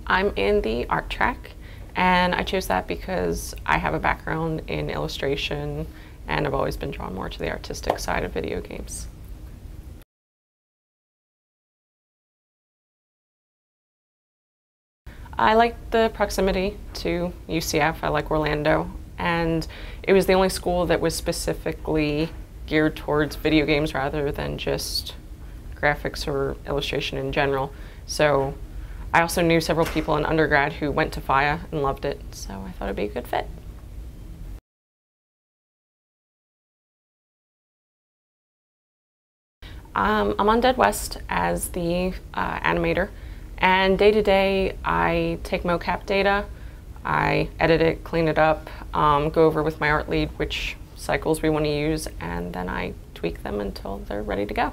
I'm in the art track, and I chose that because I have a background in illustration and I've always been drawn more to the artistic side of video games. I like the proximity to UCF. I like Orlando, and it was the only school that was specifically geared towards video games rather than just graphics or illustration in general. So I also knew several people in undergrad who went to FIEA and loved it, so I thought it'd be a good fit. I'm on Dead West as the animator, and day to day I take mocap data, I edit it, clean it up, go over with my art lead which cycles we want to use, and then I tweak them until they're ready to go.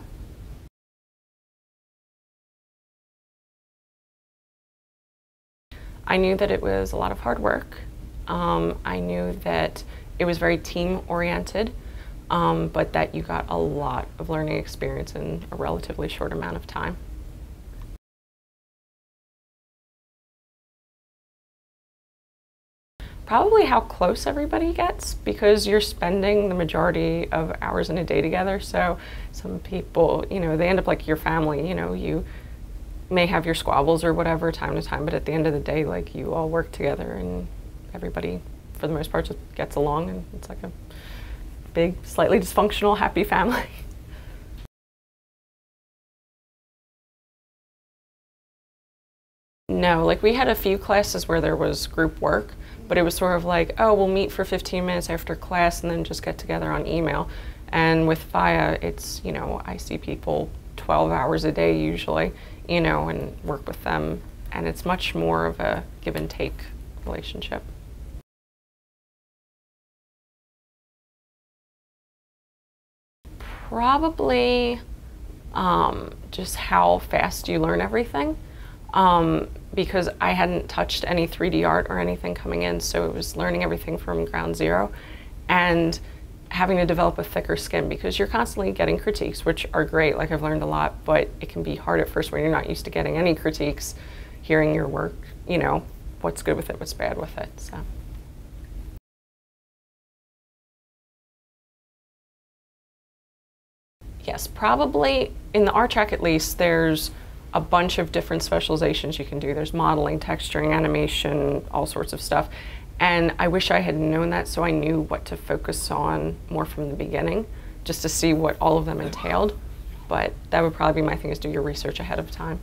I knew that it was a lot of hard work. I knew that it was very team-oriented, but that you got a lot of learning experience in a relatively short amount of time. Probably how close everybody gets, because you're spending the majority of hours in a day together. So some people, you know, they end up like your family. You know, you may have your squabbles or whatever time to time, but at the end of the day, like, you all work together and everybody, for the most part, just gets along, and it's like a big, slightly dysfunctional, happy family. No, like, we had a few classes where there was group work, but it was sort of like, oh, we'll meet for 15 minutes after class and then just get together on email. And with FIEA, it's, you know, I see people 12 hours a day usually, you know, and work with them. And it's much more of a give and take relationship. Probably just how fast you learn everything. Because I hadn't touched any 3D art or anything coming in, so it was learning everything from ground zero and having to develop a thicker skin, because you're constantly getting critiques, which are great, like, I've learned a lot, but it can be hard at first when you're not used to getting any critiques, hearing your work, you know, what's good with it, what's bad with it, so. Yes, probably in the art track at least, there's a bunch of different specializations you can do. There's modeling, texturing, animation, all sorts of stuff. And I wish I had known that, so I knew what to focus on more from the beginning, just to see what all of them entailed. But that would probably be my thing, is do your research ahead of time.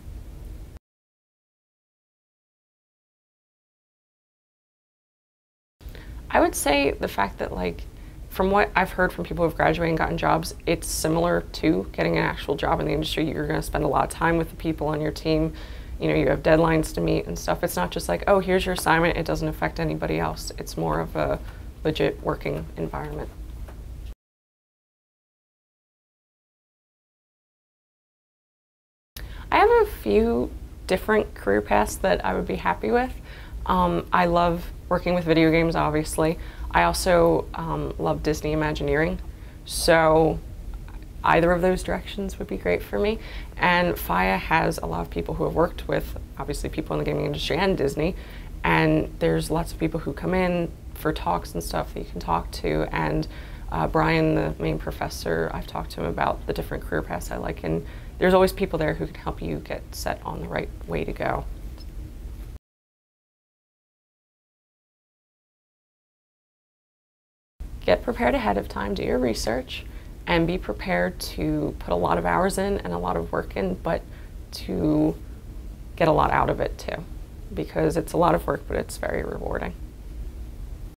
I would say the fact that, like, from what I've heard from people who've graduated and gotten jobs, it's similar to getting an actual job in the industry. You're going to spend a lot of time with the people on your team. You know, you have deadlines to meet and stuff. It's not just like, oh, here's your assignment, it doesn't affect anybody else. It's more of a legit working environment. I have a few different career paths that I would be happy with. I love working with video games, obviously. I also love Disney Imagineering, so either of those directions would be great for me. And FIEA has a lot of people who have worked with, obviously, people in the gaming industry and Disney, and there's lots of people who come in for talks and stuff that you can talk to. And Brian, the main professor, I've talked to him about the different career paths I like, and there's always people there who can help you get set on the right way to go. Get prepared ahead of time, do your research, and be prepared to put a lot of hours in and a lot of work in, but to get a lot out of it too, because it's a lot of work, but it's very rewarding.